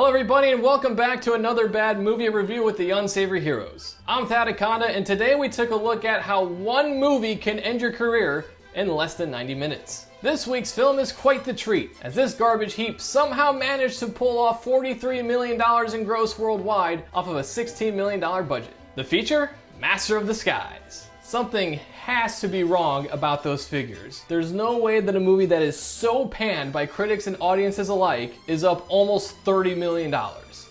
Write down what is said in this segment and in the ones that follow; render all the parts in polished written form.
Hello everybody and welcome back to another bad movie review with the Unsavory Heroes. I'm Thadaconda and today we took a look at how one movie can end your career in less than 90 minutes. This week's film is quite the treat, as this garbage heap somehow managed to pull off $43 million in gross worldwide off of a $16 million budget. The feature? Master of the Skies. Something has to be wrong about those figures. There's no way that a movie that is so panned by critics and audiences alike is up almost $30 million.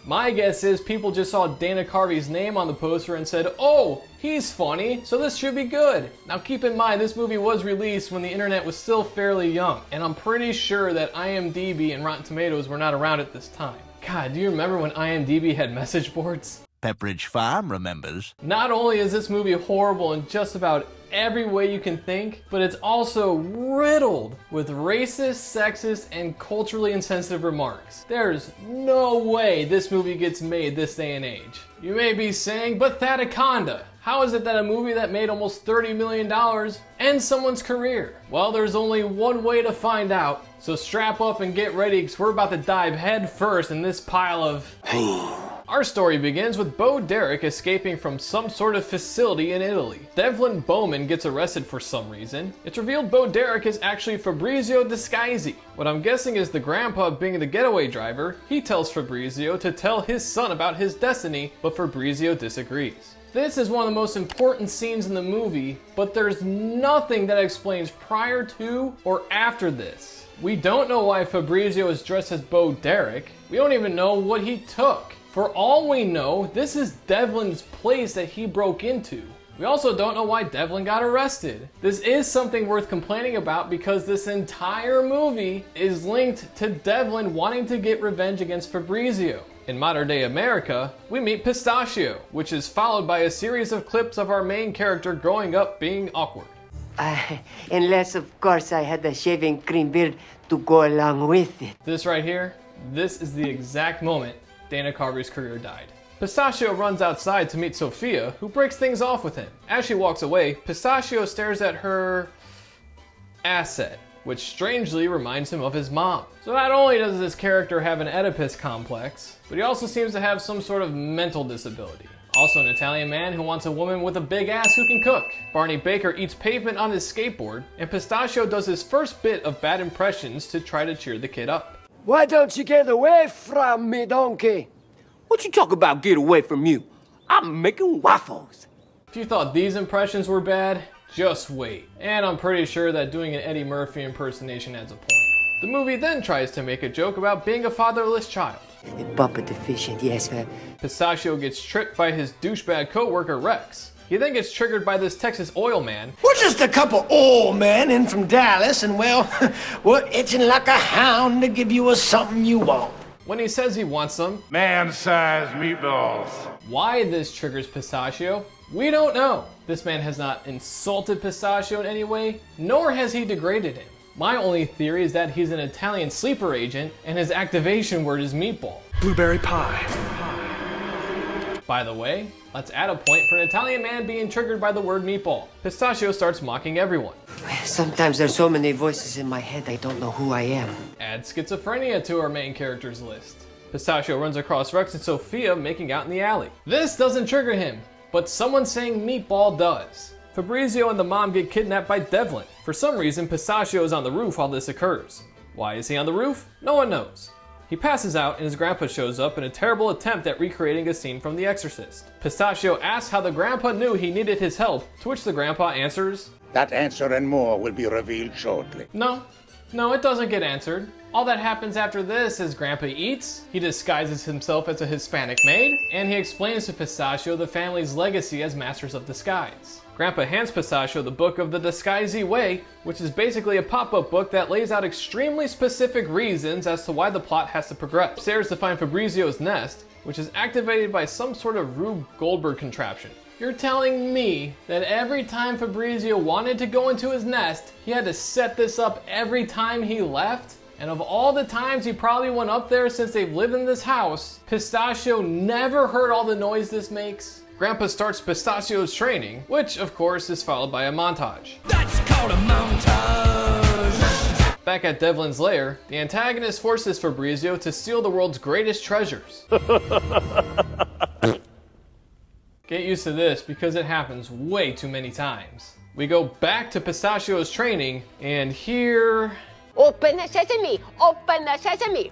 My guess is people just saw Dana Carvey's name on the poster and said, oh, he's funny, so this should be good. Now keep in mind, this movie was released when the internet was still fairly young, and I'm pretty sure that IMDb and Rotten Tomatoes were not around at this time. God, do you remember when IMDb had message boards? Pepperidge Farm remembers. Not only is this movie horrible in just about every way you can think, but it's also riddled with racist, sexist, and culturally insensitive remarks. There's no way this movie gets made this day and age. You may be saying, but Thadaconda, how is it that a movie that made almost $30 million ends someone's career? Well, there's only one way to find out, so strap up and get ready because we're about to dive head first in this pile of pain. Our story begins with Bo Derek escaping from some sort of facility in Italy. Devlin Bowman gets arrested for some reason. It's revealed Bo Derek is actually Fabrizio Disguisi. What I'm guessing is the grandpa being the getaway driver. He tells Fabrizio to tell his son about his destiny, but Fabrizio disagrees. This is one of the most important scenes in the movie, but there's nothing that explains prior to or after this. We don't know why Fabrizio is dressed as Bo Derek. We don't even know what he took. For all we know, this is Devlin's place that he broke into. We also don't know why Devlin got arrested. This is something worth complaining about because this entire movie is linked to Devlin wanting to get revenge against Fabrizio. In modern day America, we meet Pistachio, which is followed by a series of clips of our main character growing up being awkward. Unless, of course, I had a shaving cream beard to go along with it. This right here, this is the exact moment Dana Carvey's career died. Pistachio runs outside to meet Sophia, who breaks things off with him. As she walks away, Pistachio stares at her asset, which strangely reminds him of his mom. So not only does this character have an Oedipus complex, but he also seems to have some sort of mental disability. Also an Italian man who wants a woman with a big ass who can cook. Barney Baker eats pavement on his skateboard, and Pistachio does his first bit of bad impressions to try to cheer the kid up. Why don't you get away from me, donkey? What you talk about get away from you? I'm making waffles. If you thought these impressions were bad, just wait. And I'm pretty sure that doing an Eddie Murphy impersonation adds a point. The movie then tries to make a joke about being a fatherless child. Papa deficient, yes, sir. Pistachio gets tricked by his douchebag coworker Rex. He then gets triggered by this Texas oil man. We're just a couple old men in from Dallas, and well, we're itching like a hound to give you something you want. When he says he wants some man-sized meatballs. Why this triggers Pistachio, we don't know. This man has not insulted Pistachio in any way, nor has he degraded him. My only theory is that he's an Italian sleeper agent, and his activation word is meatball. Blueberry pie. By the way, let's add a point for an Italian man being triggered by the word meatball. Pistachio starts mocking everyone. Sometimes there's so many voices in my head I don't know who I am. Add schizophrenia to our main characters list. Pistachio runs across Rex and Sophia making out in the alley. This doesn't trigger him, but someone saying meatball does. Fabrizio and the mom get kidnapped by Devlin. For some reason, Pistachio is on the roof while this occurs. Why is he on the roof? No one knows. He passes out and his grandpa shows up in a terrible attempt at recreating a scene from The Exorcist. Pistachio asks how the grandpa knew he needed his help, to which the grandpa answers, "That answer and more will be revealed shortly." No, it doesn't get answered. All that happens after this is Grandpa eats, he disguises himself as a Hispanic maid, and he explains to Pistachio the family's legacy as masters of disguise. Grandpa hands Pistachio the book of the Disguisee Way, which is basically a pop-up book that lays out extremely specific reasons as to why the plot has to progress. Upstairs to find Fabrizio's nest, which is activated by some sort of Rube Goldberg contraption. You're telling me that every time Fabrizio wanted to go into his nest, he had to set this up every time he left? And of all the times he probably went up there since they've lived in this house, Pistachio never heard all the noise this makes? Grandpa starts Pistachio's training, which of course is followed by a montage. That's called a montage. Back at Devlin's lair, the antagonist forces Fabrizio to steal the world's greatest treasures. Get used to this because it happens way too many times. We go back to Pistachio's training, and here... Open the sesame! Open the sesame!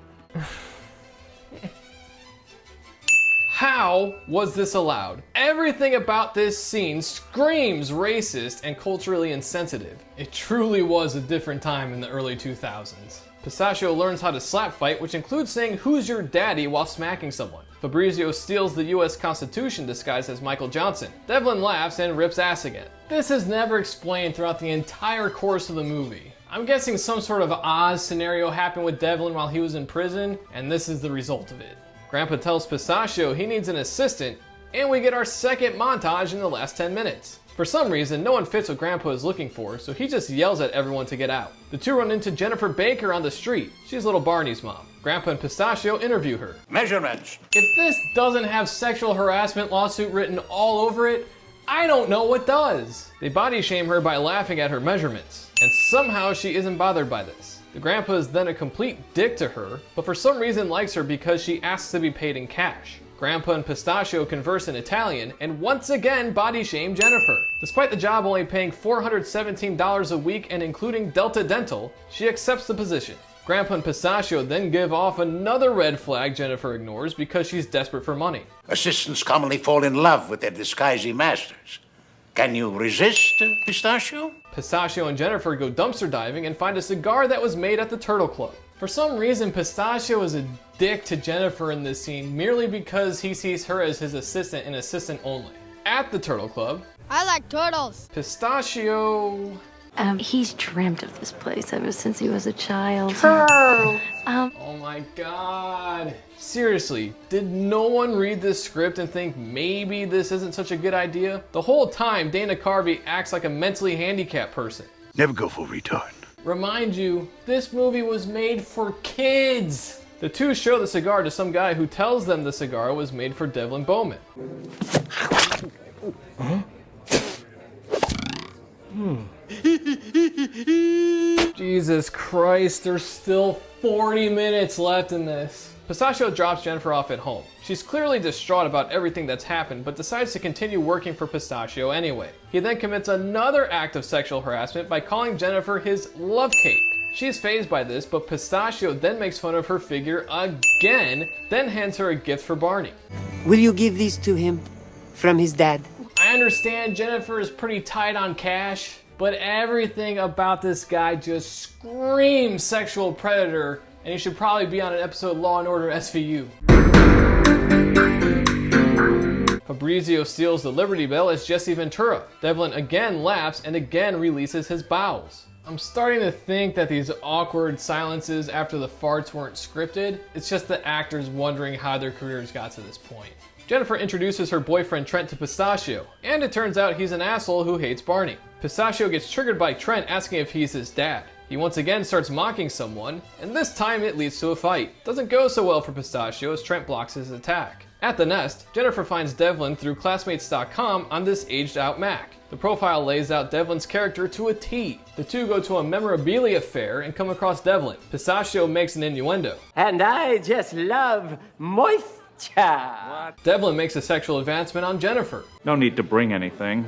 How was this allowed? Everything about this scene screams racist and culturally insensitive. It truly was a different time in the early 2000s. Pistachio learns how to slap fight, which includes saying, "Who's your daddy?" while smacking someone. Fabrizio steals the US Constitution disguised as Michael Johnson. Devlin laughs and rips ass again. This is never explained throughout the entire course of the movie. I'm guessing some sort of Oz scenario happened with Devlin while he was in prison, and this is the result of it. Grandpa tells Pistachio he needs an assistant, and we get our second montage in the last 10 minutes. For some reason, no one fits what Grandpa is looking for, so he just yells at everyone to get out. The two run into Jennifer Baker on the street. She's little Barney's mom. Grandpa and Pistachio interview her. Measurements. If this doesn't have sexual harassment lawsuit written all over it, I don't know what does. They body shame her by laughing at her measurements, and somehow she isn't bothered by this. The grandpa is then a complete dick to her, but for some reason likes her because she asks to be paid in cash. Grandpa and Pistachio converse in Italian and once again body shame Jennifer. Despite the job only paying $417 a week and including Delta Dental, she accepts the position. Grandpa and Pistachio then give off another red flag Jennifer ignores because she's desperate for money. Assistants commonly fall in love with their disguising masters. Can you resist, Pistachio? Pistachio and Jennifer go dumpster diving and find a cigar that was made at the Turtle Club. For some reason, Pistachio is a dick to Jennifer in this scene merely because he sees her as his assistant and assistant only. At the Turtle Club, I like turtles. Pistachio... He's dreamt of this place ever since he was a child. Oh my god. Seriously, did no one read this script and think maybe this isn't such a good idea? The whole time, Dana Carvey acts like a mentally handicapped person. Never go full retard. Remind you, this movie was made for kids. The two show the cigar to some guy who tells them the cigar was made for Devlin Bowman. Huh? Jesus Christ, there's still 40 minutes left in this. Pistachio drops Jennifer off at home. She's clearly distraught about everything that's happened, but decides to continue working for Pistachio anyway. He then commits another act of sexual harassment by calling Jennifer his love cake. She's fazed by this, but Pistachio then makes fun of her figure again, then hands her a gift for Barney. Will you give these to him from his dad? I understand Jennifer is pretty tight on cash, but everything about this guy just screams sexual predator, and he should probably be on an episode of Law & Order SVU. Fabrizio steals the Liberty Bell as Jesse Ventura. Devlin again laughs and again releases his bowels. I'm starting to think that these awkward silences after the farts weren't scripted. It's just the actors wondering how their careers got to this point. Jennifer introduces her boyfriend Trent to Pistachio, and it turns out he's an asshole who hates Barney. Pistachio gets triggered by Trent asking if he's his dad. He once again starts mocking someone, and this time it leads to a fight. Doesn't go so well for Pistachio as Trent blocks his attack. At the nest, Jennifer finds Devlin through classmates.com on this aged out Mac. The profile lays out Devlin's character to a T. The two go to a memorabilia fair and come across Devlin. Pistachio makes an innuendo. And I just love moisture. Devlin makes a sexual advancement on Jennifer. No need to bring anything,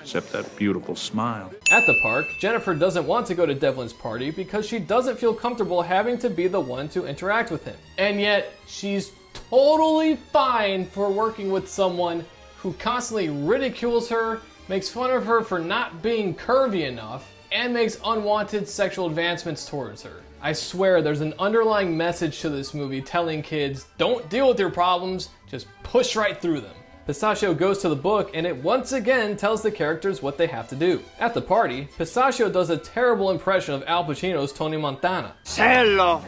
except that beautiful smile. At the park, Jennifer doesn't want to go to Devlin's party because she doesn't feel comfortable having to be the one to interact with him. And yet, she's totally fine for working with someone who constantly ridicules her, makes fun of her for not being curvy enough, and makes unwanted sexual advancements towards her. I swear there's an underlying message to this movie telling kids, don't deal with your problems, just push right through them. Pistachio goes to the book and it once again tells the characters what they have to do. At the party, Pistachio does a terrible impression of Al Pacino's Tony Montana. Say hello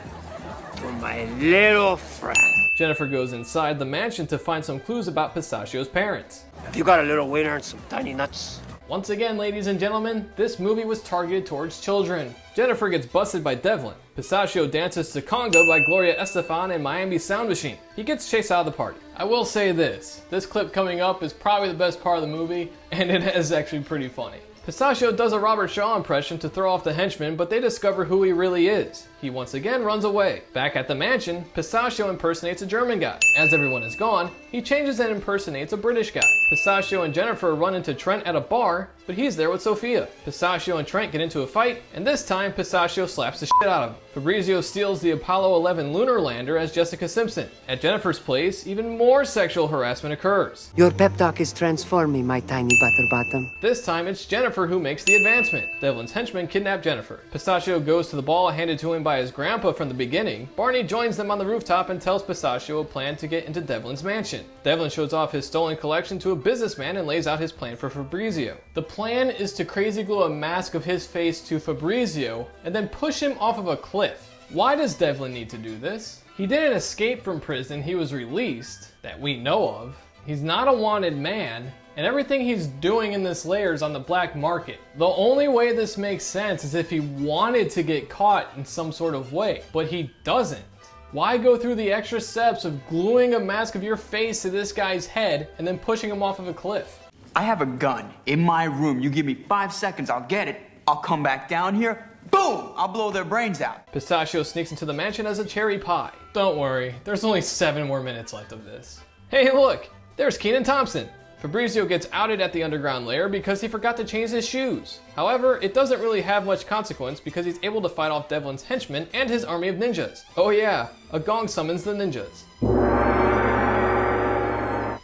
to my little friend. Jennifer goes inside the mansion to find some clues about Pistachio's parents. Have you got a little wiener and some tiny nuts? Once again, ladies and gentlemen, this movie was targeted towards children. Jennifer gets busted by Devlin. Pistachio dances to Conga by Gloria Estefan and Miami Sound Machine. He gets chased out of the party. I will say this clip coming up is probably the best part of the movie, and it is actually pretty funny. Pistachio does a Robert Shaw impression to throw off the henchmen, but they discover who he really is. He once again runs away. Back at the mansion, Pistachio impersonates a German guy. As everyone is gone, he changes and impersonates a British guy. Pistachio and Jennifer run into Trent at a bar, but he's there with Sophia. Pistachio and Trent get into a fight, and this time Pistachio slaps the shit out of him. Fabrizio steals the Apollo 11 lunar lander as Jessica Simpson. At Jennifer's place, even more sexual harassment occurs. Your pep talk is transforming, my tiny butter bottom. This time it's Jennifer who makes the advancement. Devlin's henchmen kidnap Jennifer. Pistachio goes to the ball handed to him by his grandpa from the beginning. Barney joins them on the rooftop and tells Pistachio a plan to get into Devlin's mansion. Devlin shows off his stolen collection to a businessman and lays out his plan for Fabrizio. The plan is to crazy glue a mask of his face to Fabrizio and then push him off of a cliff. Why does Devlin need to do this? He didn't escape from prison, he was released, that we know of. He's not a wanted man, and everything he's doing in this lair is on the black market. The only way this makes sense is if he wanted to get caught in some sort of way, but he doesn't. Why go through the extra steps of gluing a mask of your face to this guy's head and then pushing him off of a cliff? I have a gun in my room. You give me 5 seconds, I'll get it. I'll come back down here. Boom! I'll blow their brains out. Pistachio sneaks into the mansion as a cherry pie. Don't worry, there's only 7 more minutes left of this. Hey look, there's Kenan Thompson. Fabrizio gets outed at the underground lair because he forgot to change his shoes. However, it doesn't really have much consequence because he's able to fight off Devlin's henchmen and his army of ninjas. Oh yeah, a gong summons the ninjas.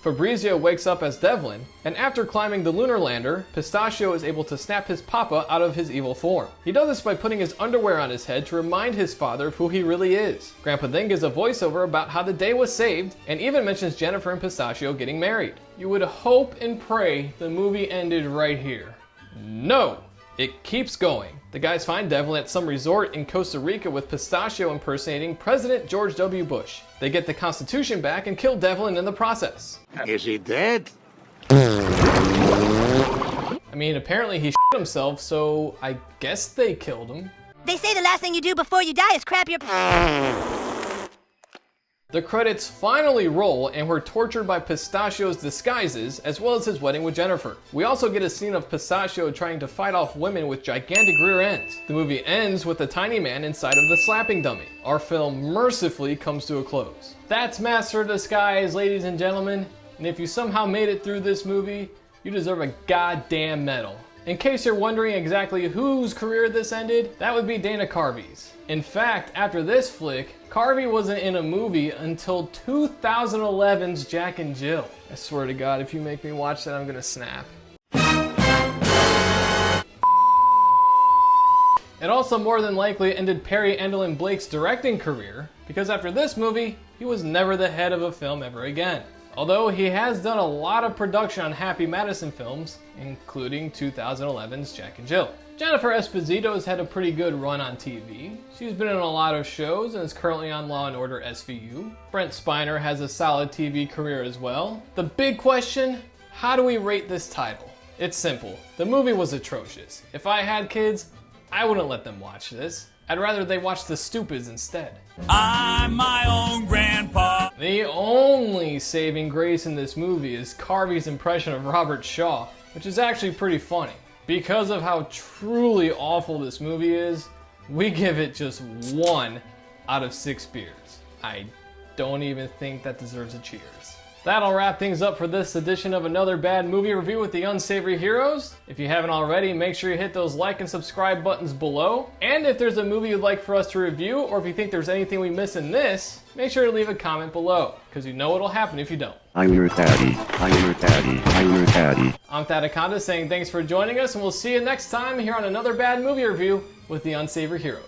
Fabrizio wakes up as Devlin, and after climbing the lunar lander, Pistachio is able to snap his papa out of his evil form. He does this by putting his underwear on his head to remind his father of who he really is. Grandpa then gives a voiceover about how the day was saved, and even mentions Jennifer and Pistachio getting married. You would hope and pray the movie ended right here. No! It keeps going. The guys find Devlin at some resort in Costa Rica with Pistachio impersonating President George W. Bush. They get the Constitution back and kill Devlin in the process. Is he dead? I mean, apparently he shit himself, so I guess they killed him. They say the last thing you do before you die is crap your... The credits finally roll, and we're tortured by Pistachio's disguises, as well as his wedding with Jennifer. We also get a scene of Pistachio trying to fight off women with gigantic rear ends. The movie ends with a tiny man inside of the slapping dummy. Our film mercifully comes to a close. That's Master of Disguise, ladies and gentlemen, and if you somehow made it through this movie, you deserve a goddamn medal. In case you're wondering exactly whose career this ended, that would be Dana Carvey's. In fact, after this flick, Carvey wasn't in a movie until 2011's Jack and Jill. I swear to God, if you make me watch that, I'm gonna snap. It also more than likely ended Perry Endelin Blake's directing career, because after this movie, he was never the head of a film ever again. Although he has done a lot of production on Happy Madison films, including 2011's Jack and Jill. Jennifer Esposito's had a pretty good run on TV. She's been in a lot of shows and is currently on Law & Order SVU. Brent Spiner has a solid TV career as well. The big question, how do we rate this title? It's simple. The movie was atrocious. If I had kids, I wouldn't let them watch this. I'd rather they watch The Stupids instead. I'm my own grandpa. The only saving grace in this movie is Carvey's impression of Robert Shaw, which is actually pretty funny. Because of how truly awful this movie is, we give it just 1 out of 6 beers. I don't even think that deserves a cheers. That'll wrap things up for this edition of Another Bad Movie Review with the Unsavory Heroes. If you haven't already, make sure you hit those like and subscribe buttons below. And if there's a movie you'd like for us to review, or if you think there's anything we miss in this, make sure to leave a comment below, because you know what'll happen if you don't. I'm your daddy. I'm your daddy. I'm your daddy. I'm Thadakonda saying thanks for joining us, and we'll see you next time here on Another Bad Movie Review with the Unsavory Heroes.